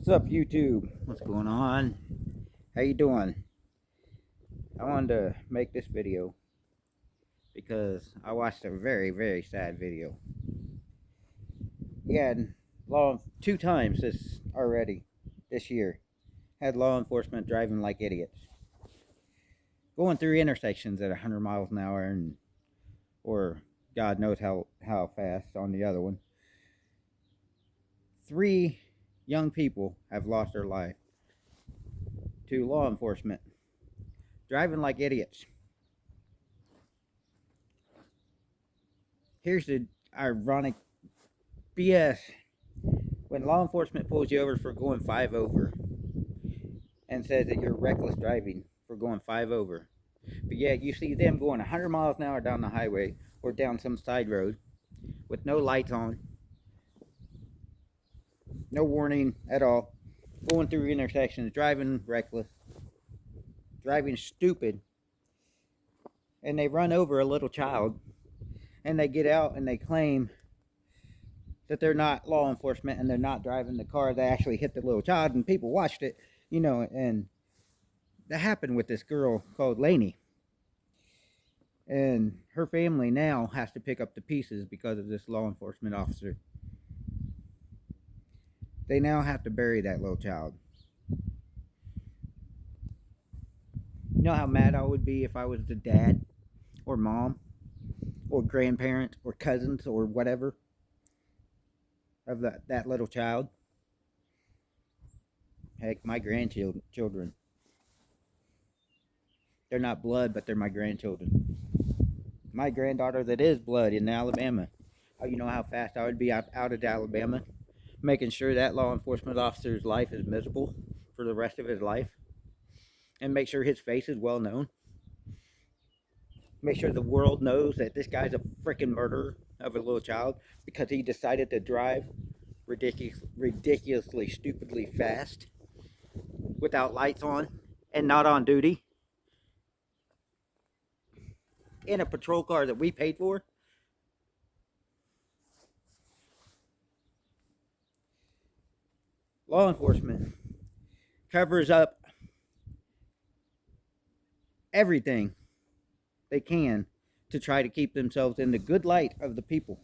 What's up, YouTube? What's going on? How you doing? I wanted to make this video because I watched a very, very sad video. Had two times this year, had law enforcement driving like idiots, going through intersections at 100 miles an hour, or God knows how fast on the other one. 3 young people have lost their life to law enforcement driving like idiots. Here's the ironic BS. When law enforcement pulls you over for going 5 over and says that you're reckless driving for going 5 over, but yet you see them going 100 miles an hour down the highway or down some side road with no lights on, no warning at all, going through intersections, driving reckless, driving stupid, and they run over a little child, and they get out and they claim that they're not law enforcement and they're not driving the car. They actually hit the little child, and people watched it, and that happened with this girl called Lainey. And her family now has to pick up the pieces because of this law enforcement officer. They now have to bury that little child. You know how mad I would be if I was the dad or mom or grandparent or cousins or whatever of that little child. Heck, my grandchildren. They're not blood, but they're my grandchildren. My granddaughter that is blood in Alabama. Oh, you know how fast I would be out of Alabama, making sure that law enforcement officer's life is miserable for the rest of his life, and make sure his face is well known. Make sure the world knows that this guy's a freaking murderer of a little child because he decided to drive ridiculously, stupidly fast without lights on and not on duty in a patrol car that we paid for. Law enforcement covers up everything they can to try to keep themselves in the good light of the people.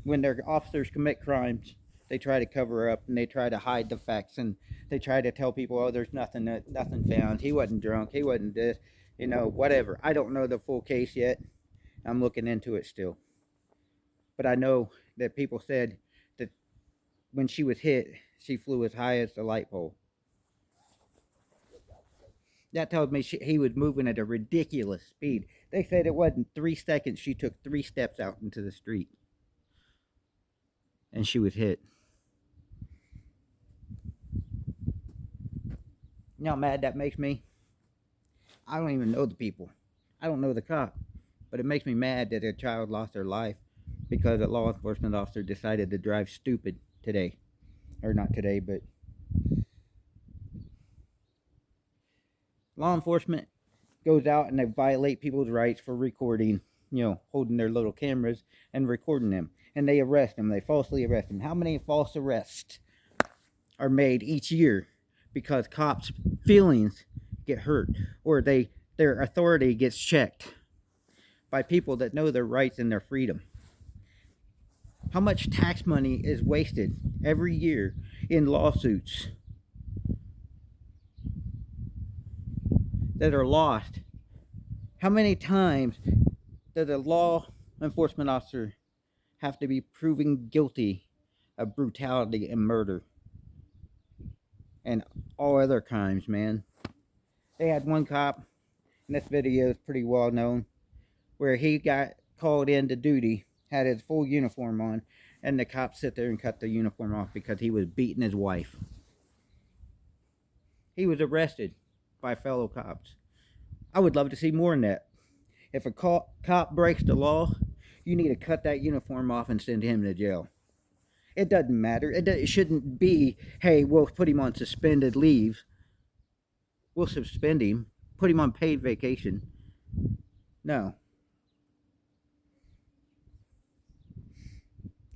When their officers commit crimes, they try to cover up and they try to hide the facts, and they try to tell people, oh, there's nothing found. He wasn't drunk. He wasn't this, whatever. I don't know the full case yet. I'm looking into it still. But I know that people said that when she was hit, she flew as high as the light pole. That tells me he was moving at a ridiculous speed. They said it wasn't 3 seconds. She took 3 steps out into the street. And she was hit. You know how mad that makes me? I don't even know the people. I don't know the cop. But it makes me mad that a child lost their life because a law enforcement officer decided to drive stupid today. Or not today, but law enforcement goes out and they violate people's rights for recording, holding their little cameras and recording them. And they arrest them. They falsely arrest them. How many false arrests are made each year because cops' feelings get hurt or their authority gets checked by people that know their rights and their freedom? How much tax money is wasted every year in lawsuits that are lost? How many times does a law enforcement officer have to be proven guilty of brutality and murder and all other crimes, man? They had one cop, and this video is pretty well known, where he got called into duty, had his full uniform on, and the cops sit there and cut the uniform off because he was beating his wife. He was arrested by fellow cops. I would love to see more than that. If a cop breaks the law, you need to cut that uniform off and send him to jail. It doesn't matter. It shouldn't be, hey, we'll put him on suspended leave. We'll suspend him, put him on paid vacation. No.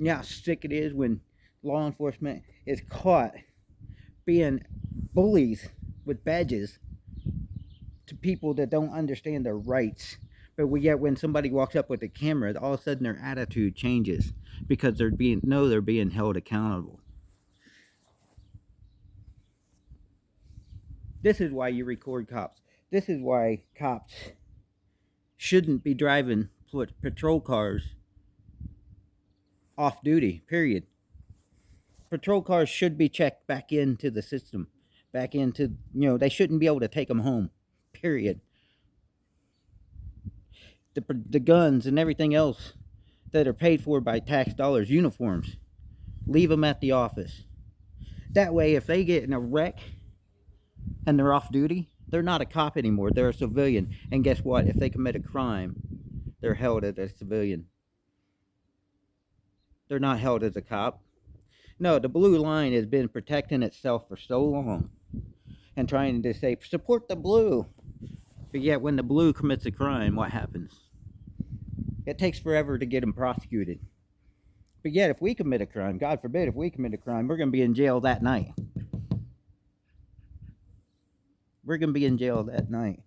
You know how sick it is when law enforcement is caught being bullies with badges to people that don't understand their rights. But yet when somebody walks up with a camera, all of a sudden their attitude changes because they're being held accountable. This is why you record cops. This is why cops shouldn't be driving patrol cars off duty, period. Patrol cars should be checked back into the system, back into, they shouldn't be able to take them home, period. The guns and everything else that are paid for by tax dollars, uniforms, leave them at the office. That way, if they get in a wreck and they're off duty, they're not a cop anymore, they're a civilian. And guess what? If they commit a crime, they're held as a civilian. They're not held as a cop. No, the blue line has been protecting itself for so long and trying to say, support the blue. But yet when the blue commits a crime, what happens? It takes forever to get them prosecuted. But yet if we commit a crime, God forbid, if we commit a crime, we're going to be in jail that night. We're going to be in jail that night.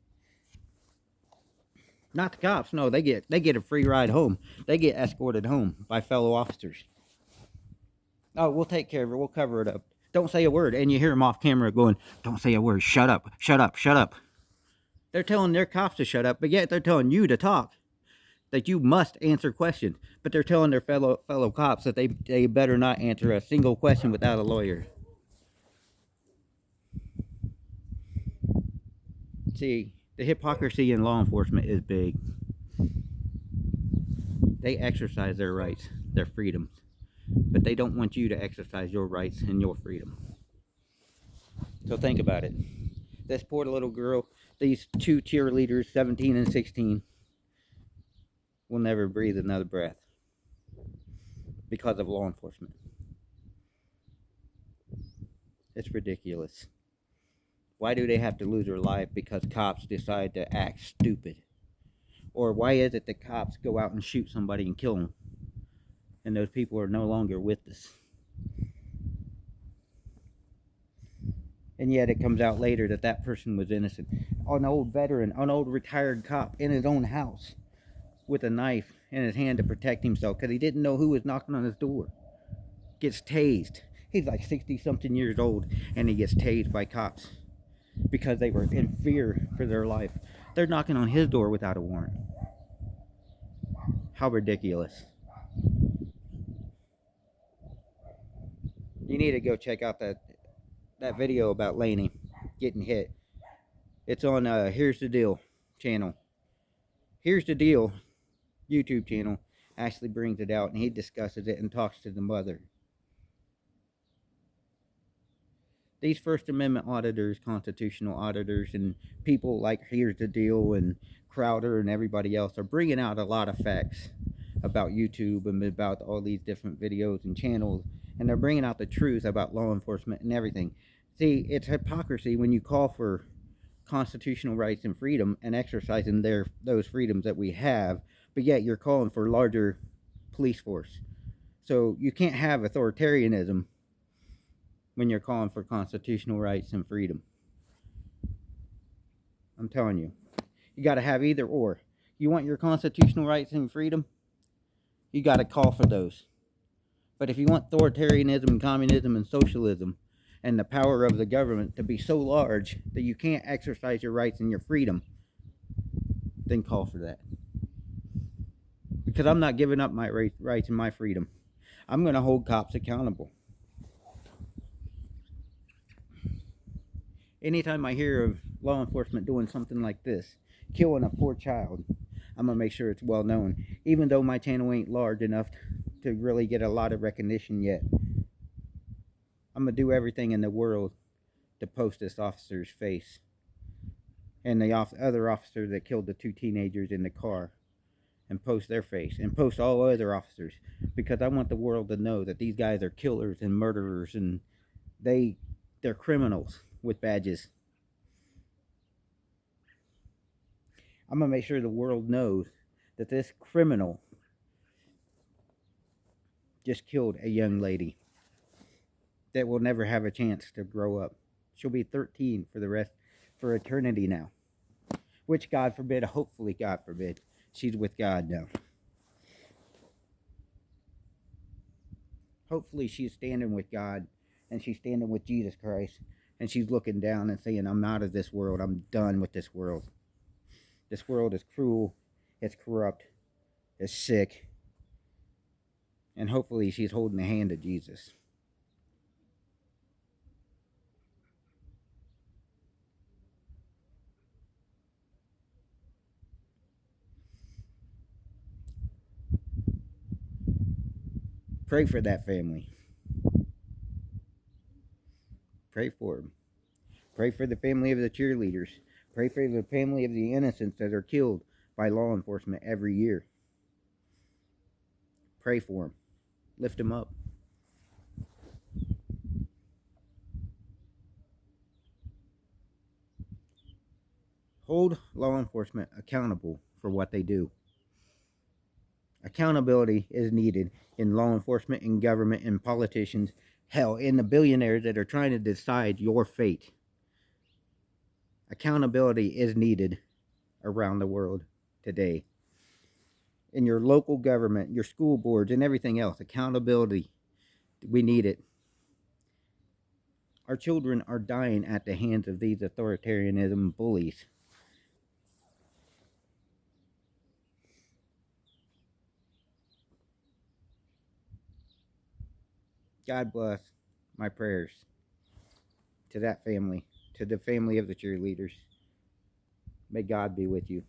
Not the cops. No, they get a free ride home. They get escorted home by fellow officers. Oh, we'll take care of it. We'll cover it up. Don't say a word. And you hear them off camera going, don't say a word. Shut up. Shut up. Shut up. They're telling their cops to shut up, but yet they're telling you to talk. That you must answer questions. But they're telling their fellow cops that they better not answer a single question without a lawyer. See, the hypocrisy in law enforcement is big. They exercise their rights, their freedoms, but they don't want you to exercise your rights and your freedom. So think about it. This poor little girl, these two cheerleaders, 17 and 16, will never breathe another breath because of law enforcement. It's ridiculous. Why do they have to lose their life because cops decide to act stupid? Or why is it that cops go out and shoot somebody and kill them and those people are no longer with us? And yet it comes out later that that person was innocent. An old veteran, an old retired cop in his own house with a knife in his hand to protect himself because he didn't know who was knocking on his door. Gets tased. He's like 60-something years old and he gets tased by cops because they were in fear for their life. They're knocking on his door without a warrant. How ridiculous. You need to go check out that video about Laney getting hit. It's on Here's the Deal channel. Here's the Deal YouTube channel actually brings it out and he discusses it and talks to the mother. These First Amendment auditors, constitutional auditors, and people like Here's the Deal and Crowder and everybody else are bringing out a lot of facts about YouTube and about all these different videos and channels, and they're bringing out the truth about law enforcement and everything. See, it's hypocrisy when you call for constitutional rights and freedom and exercising those freedoms that we have, but yet you're calling for larger police force. So you can't have authoritarianism when you're calling for constitutional rights and freedom. I'm telling you, you got to have either or. You want your constitutional rights and freedom, you got to call for those. But if you want authoritarianism, communism, and socialism, and the power of the government to be so large that you can't exercise your rights and your freedom, then call for that. Because I'm not giving up my rights and my freedom. I'm going to hold cops accountable. Anytime I hear of law enforcement doing something like this, killing a poor child, I'm going to make sure it's well known. Even though my channel ain't large enough to really get a lot of recognition yet, I'm going to do everything in the world to post this officer's face and the other officer that killed the two teenagers in the car, and post their face and post all other officers, because I want the world to know that these guys are killers and murderers and they're criminals with badges. I'm going to make sure the world knows that this criminal just killed a young lady. that will never have a chance to grow up. She'll be 13 for eternity now. Which, God forbid, hopefully, God forbid, she's with God now. Hopefully she's standing with God and she's standing with Jesus Christ and she's looking down and saying, I'm out of this world. I'm done with this world. This world is cruel. It's corrupt. It's sick. And hopefully she's holding the hand of Jesus. Pray for that family. Pray for them. Pray for the family of the cheerleaders. Pray for the family of the innocents that are killed by law enforcement every year. Pray for them. Lift them up. Hold law enforcement accountable for what they do. Accountability is needed in law enforcement, in government, in politicians, hell, in the billionaires that are trying to decide your fate. Accountability is needed around the world today. In your local government, your school boards, and everything else, accountability, we need it. Our children are dying at the hands of these authoritarianism bullies. God bless. My prayers to that family, to the family of the cheerleaders. May God be with you.